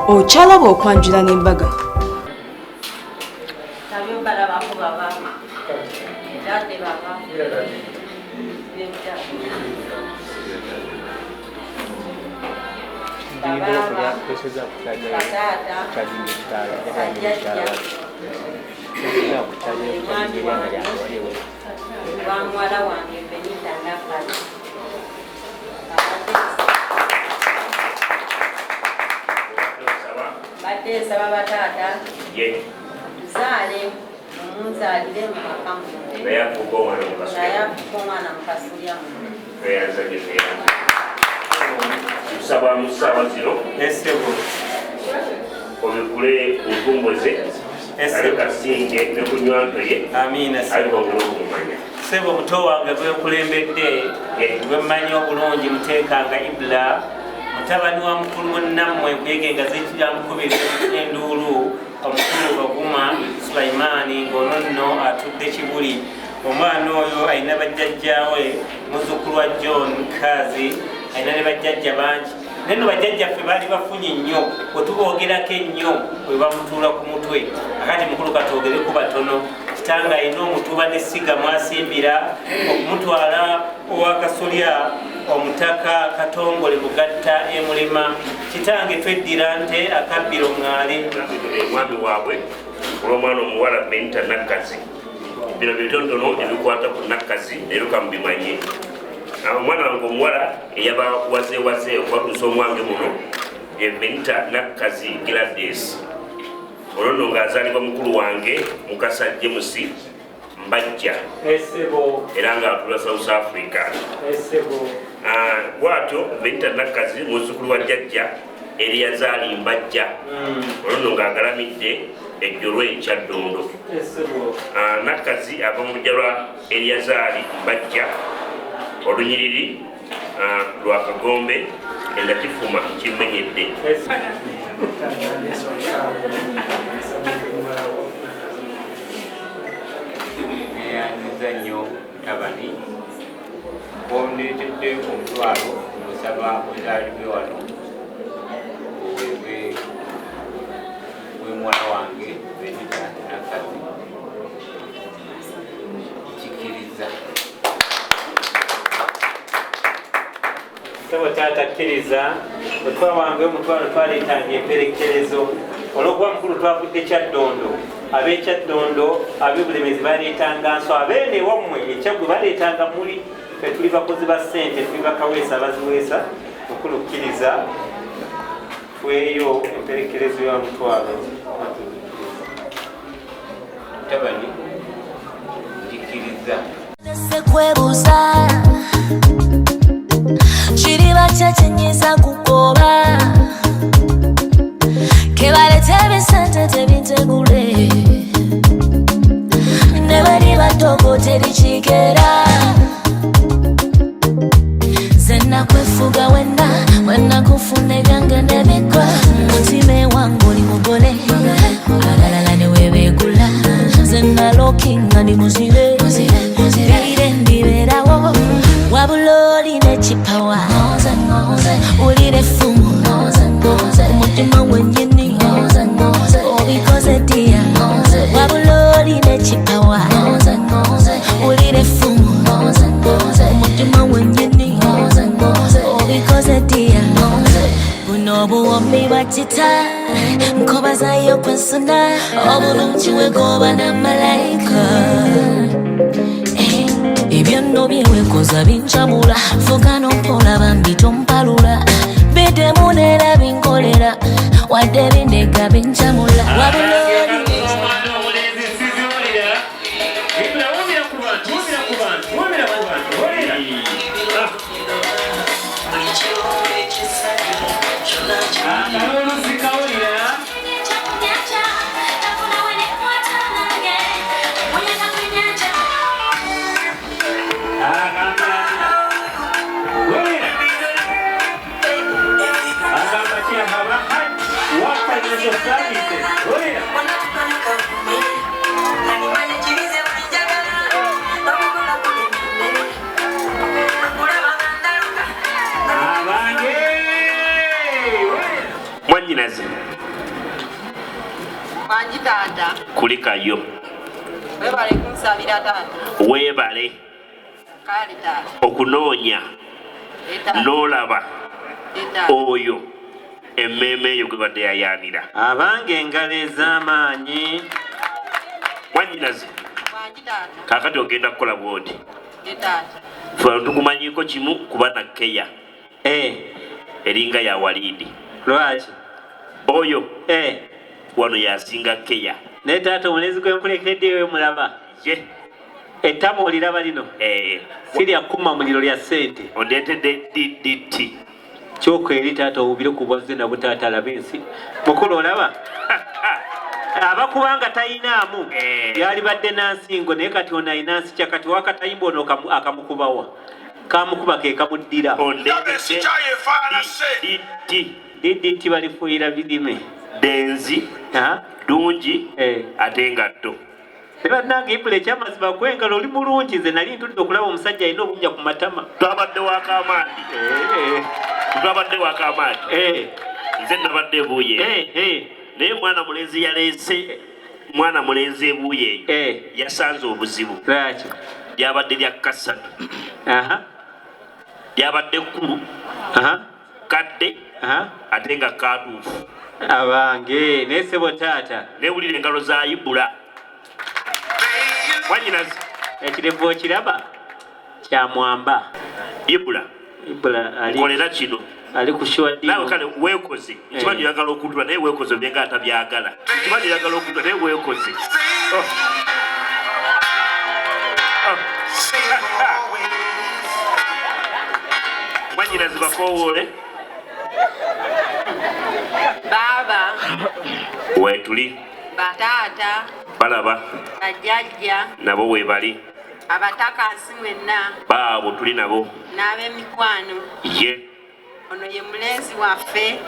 Okyalaba okwanjula n'embaga. Saba batata zale munzalire makamu ya kukomana mukasulia saba musaba zero esebo omukule ukumboze kasinge ne kunywantoye amina sebo sebo muto wange gwe kulembedde gwe mmanyi obulungi Mutekanga Ibra mutabani wa mukulu munnammwe kwegenga zikira mukubira enduulu omukulu baguma Sulaimani ngono atudde kibuli omwana oyo alina bajjajjaawe muzzukulu wa John Kazi alina ne bajjajja bangi neno bajjajjaffe baali bafunye nnyo wetuboogerako ennyo bwe bamutuula ku mutwe akati mukulu katoogere ku batono kitanga alina omutuba n'essiga mwasimbira okumutwala owakasolya omutaka katongole bugatta emulema kitange tweddira nte akabbiro ŋŋaali mwami waabwe olw'omwana omuwala Venetta nakkazi bino bitonotono ebikwata ku nakkazi leero kamubimanye omwana wange omuwala eyaba wazeewaze okwatuusa omwange muno ye Venetta nakkazi Gladys olwo nno ng'azaalibwa mukulu wange Mukasa James Mbajja era ng'atula South Africa bwatyo Venetta nakkazi muzzukulu wa jjajja Eriyazaali Mbajja olwo nno ng'agalamidde ejjolo ekyaddondo nakkazi ava mu lujja lwa Eriyazaali Mbajja olunyiriri lwa Kagombe enda kifuma kimenyedde nnyo abani bonetedde omutwalo musaba ozaalibwe wano we mwana wange Venetta nakkazi kikiriza sebo taata kkiriza otwa wange omutwalo twaleetanga emperekerezo olwokuba mukulu twavudde Kyaddondo ab'Ekyaddondo ab'Ebulемezi baleetanga nso abeene wammwe Ekyaggwe baleetanga muli fe tuli bakozi ba ssente tuli bakaweesa baziweesa mukulu kkiriza tweyo emperekerezo ya mutwalo tabani ndikkiriza sekwebuuza kiriba kyakyenyiza kugoba kebalete ebisente tebitegule ne bali batoko terikigera zenna kwefuga wenna kufuna ebyange nebikwa mutime wange oli mugole abalala ne webeegula zenna lokinga ndi muzibe bire ndibeerawo wabula olina ekipawa ulira effumu omutima gwennyini obikoze ddiya wabula olina ekipawa ulira effumu omutima gwennyini obikoze ddiya buno obuwombi bwakita nkobazayo kwensuna obulungi wegoba namalayika ebyo nno byewekoza bincamula fuga nompola bambi tompalula bidemu neera binkolera wadde bindega bincamula Mwanyinaze Kwanji taata. Kulikayo. Webale kunsabira taata. Webale. Kale taata. Okunoonya. N'olaba. Oyo. Emmeme eyo gwe badde yayaanira. Abange engalo ez'amaanyi. Wannyinaze. Kwanji taata. Kaakati ogenda kukola bw'oti. Taata. Ffe tukumanyiiko kimu kuba na Keya. Eringa ya Walidi. Lwaki? Oyo. Wano yasinga Keya. Naye taata omulezi gw'enkulekedde ewe mulaba. Ye. Ettama oliraba lino. Sirya kuma muliro lya ssente. Ondeetedde DDT. Kyokweri taata obubire ku bwazze na butaata alaba ensi. Mukulu olaba? Abakubanga tayinaamu yali badde nansingo naye kati ono ayina nsikya kati wakatayimba ono akamukubawa. Kamukuba ke kamuddira. DDT balifuuyira birime. Denzi. Dungi. Ate nga tto. Bannange Ibra ekyamazima gwengalo oli mulungi nze nali ntulidde okulaba omusajja alina obunya ku matama. Twabadde wakaamaadi. Twabadde wakaamaadi. Nze nabadde ebuuye. Naye mwana mulenzi yaleese mwana mulenzi ebuuye eyo yasanze obuzibu. Lwaki? Lyabadde lya kasatu. Lyabadde kkulu. Kadde. Ate nga kaatuufu. Abange naye sebo taata. Neewulira engalo za Ibra. Wannyinaze. Ekirevu okiraba kyamwamba. Ibra ali kolera kino. Ali kushuwa dino. Nawe kale weekoze. Kimanyi oyagala okuddwa naye weekoze byenga atabyagala. Kimanyi oyagala okuddwa naye weekoze. Wannyinaze bakoowoole. Baba. Weetuli. Bataata. Balaba. Bajjajja. Nabo weebali. Abatakasi mwenna. Baabo tuli nabo. N'ab'emikwano. Ye. Ono ye mulenzi waffe.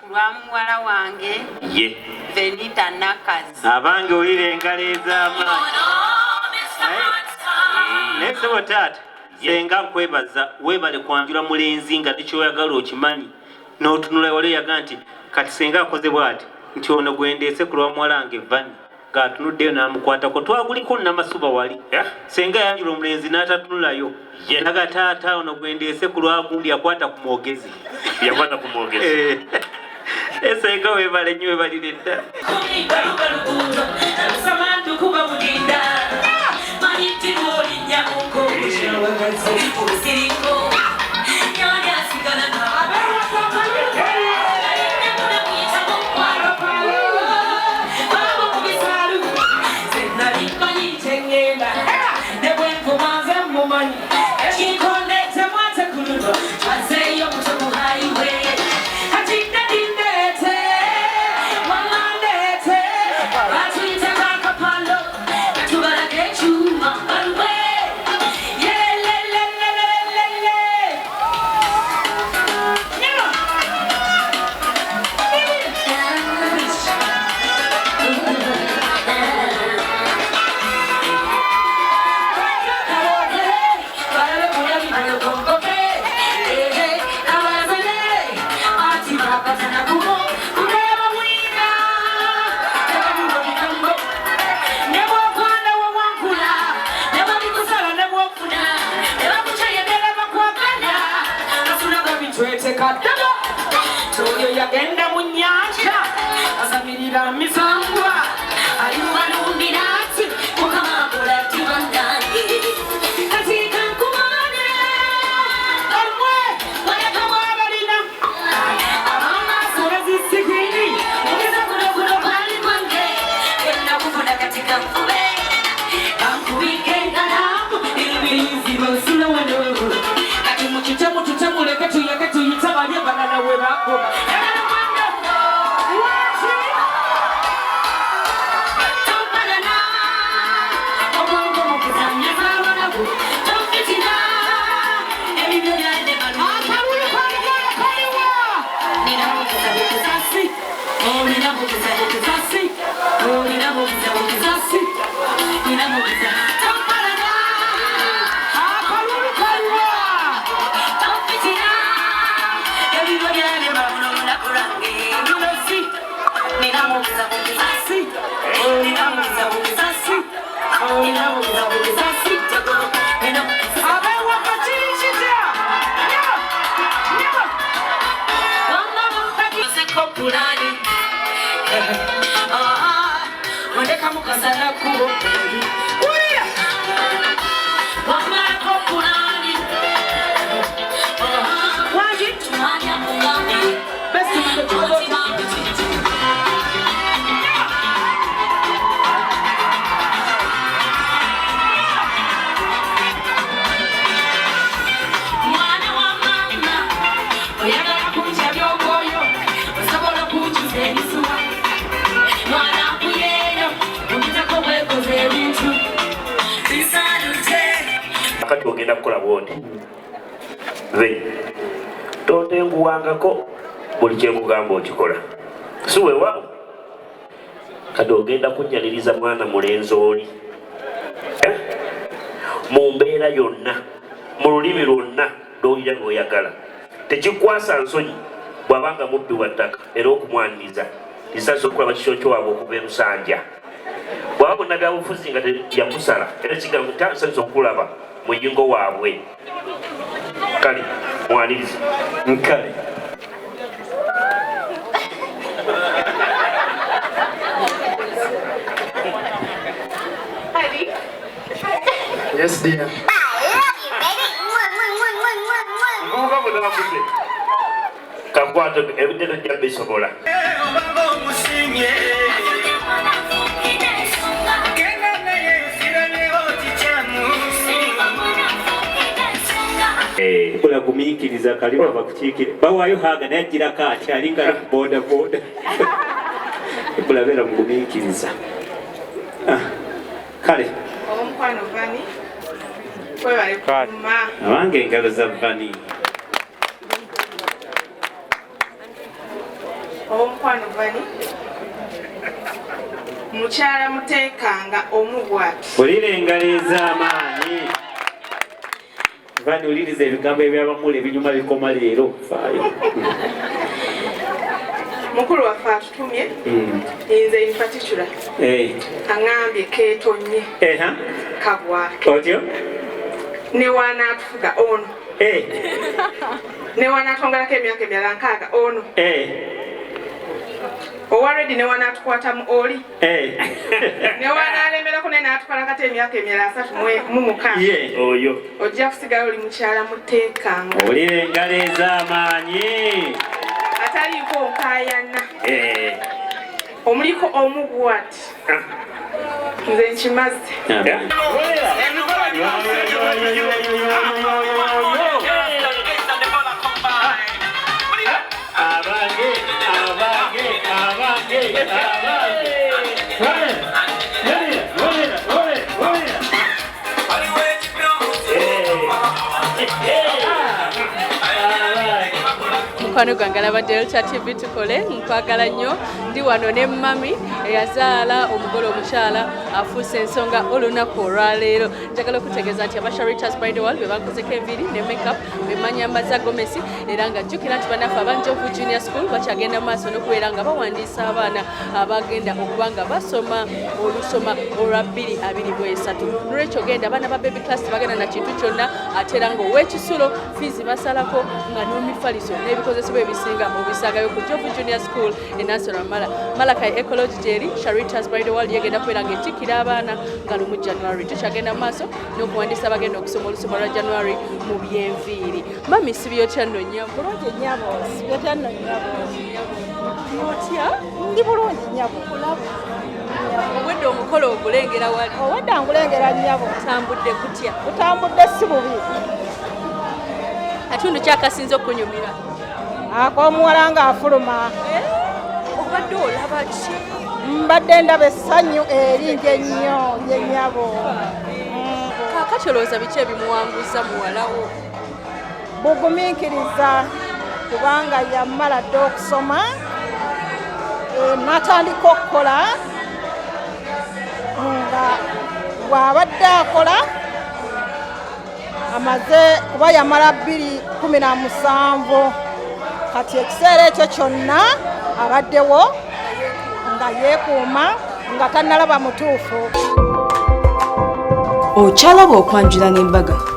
Ku lwa muwala wange. Ye. Venetta Nakazi. Abange olira engalo ez'amaanyi. Naye sebo taata senga nkwebaza weebale kwanjula mulenzi nga tekyoyagala okimanyi. N'otunula wali yaga nti kati senga akoze bw'ati nti ono gwendeese ku lwa muwala wange Vani ng'atunuddeyo n'amukwatako twaguliko n'amasuba wali. Senga yanjula omulenzi n'atatunulayo. Naga taata ono gwendeese ku lwa gundi akwata ku mwogezi. Yakwata ku mwogezi. Senga weebale nnyo weebalire dda. Yagenda mu nnyanja asamirira misangwa ayuba n'ombirasi mukama akola tibandange katika nkumane omwe wayakama abalina amaaso bazisikiri ogeza kunokuno kwali kwange yonna kufuna katika nkube kankubike engalamu ebirizi bosula wano kati mukitemu tutemuleke tuyeke tuyita bali balala we bakoba. Nina Kati ogenda kukola bwoti ve totenguwangako buli kyekugamba okikola si weewaawo kati ogenda kunnyaliriza mwana mulenzi oli mu mbeera yonna mu lulimi lwonna lw'olira lw'oyagala tekikwasa nsonyi bw'abanga mubbi wa ttaka era okumwaniriza lisansi okulaba kisokyo waabwe okuva emusanja bwaba bonna byabufuzi nga yamusala era kigambo tasanisa okulaba muyingo waabwe kale mwaniriza nkale Yes, dear. Nguva munamuze kakwata ebitendo jja bisobola kulagumiikiriza kaliba bakukiikire bawaayo haaga naye ajjirako ati alinga boda boda bulabeera mugumiikiriza kale omukwano vani kwebale kuma abange engalo za vani omukwano vani mukyala Mutekanga omubwati olira engalo ez'amaanyi vani oliriza ebigambo ebyabamula ebinyuma bikoma leero faayo mukulu waffe atutumye nze in particular aŋambye keetonye kabwake otyo ne wanaatufuga ono ne wanaatongerako emyaka emirala 6 ono owalredi ne wanaatukwatamu oli ne wanaalemerako ne naatwala kati emyaka emirala 36 oyo ojja kusigala oli mukyala Mutekanga olira engalo ez'amaanyi ataliiko nkaayana omuliko omubwati nze nkimaze mukwano gwange alaba Delta TV tukole nkwagala nnyo ndi wano ne mami eyazaala omugole omukyala afuuse ensonga olunaku olwaleero njagala okutegeeza nti aba Sharitas by the World be bankozeko enviiri ne makeup bemanya Maza Gomesi era nga jjukira nti bannaffe abanjovu junior school bakyagenda mu maaso n'okubeera nga bawandiisa abaana abagenda okuba nga basoma olusoma olwa 2023 nolwekyo genda abaana ba baby class bagenda na kintu kyonna ate era ng'ow'ekisulo fiizi basalako nga n'omifaliso n'ebikozesebwa ebisinga obisagayo ku Jovu Junior School e National Malakai Ecology gyeri Sharitas by the World yegenda kubeera ng'etikkira abaana nga lumu January tukyagenda mu maaso n'okuwandiisa abagenda okusoma olusoma lwa January mu byenviiri mami sibyotya nno nnyabo bulungi nnyabo sibyotya nno nnyabo otya ndi bulungi nnyabo obwedde omukolo ogulengera wali obwedde angulengera nnyabo tambudde kutya utambudde si bubi katundu kyakasinza okunyumira ak'omuwala ng'afuluma obadde olaba ki mbadde ndaba essanyu eringi ennyo yennyabo kaakati olowooza biki ebimuwanguza muwalawo bugumiikiriza kubanga yamala dde okusoma n'atandika okukola nga bw'abadde akola amaze kuba yamala 2017 kati ekiseera ekyo kyonna abaddewo nga yeekuuma nga tannalaba mutuufu. Okyalaba okwanjula n'embaga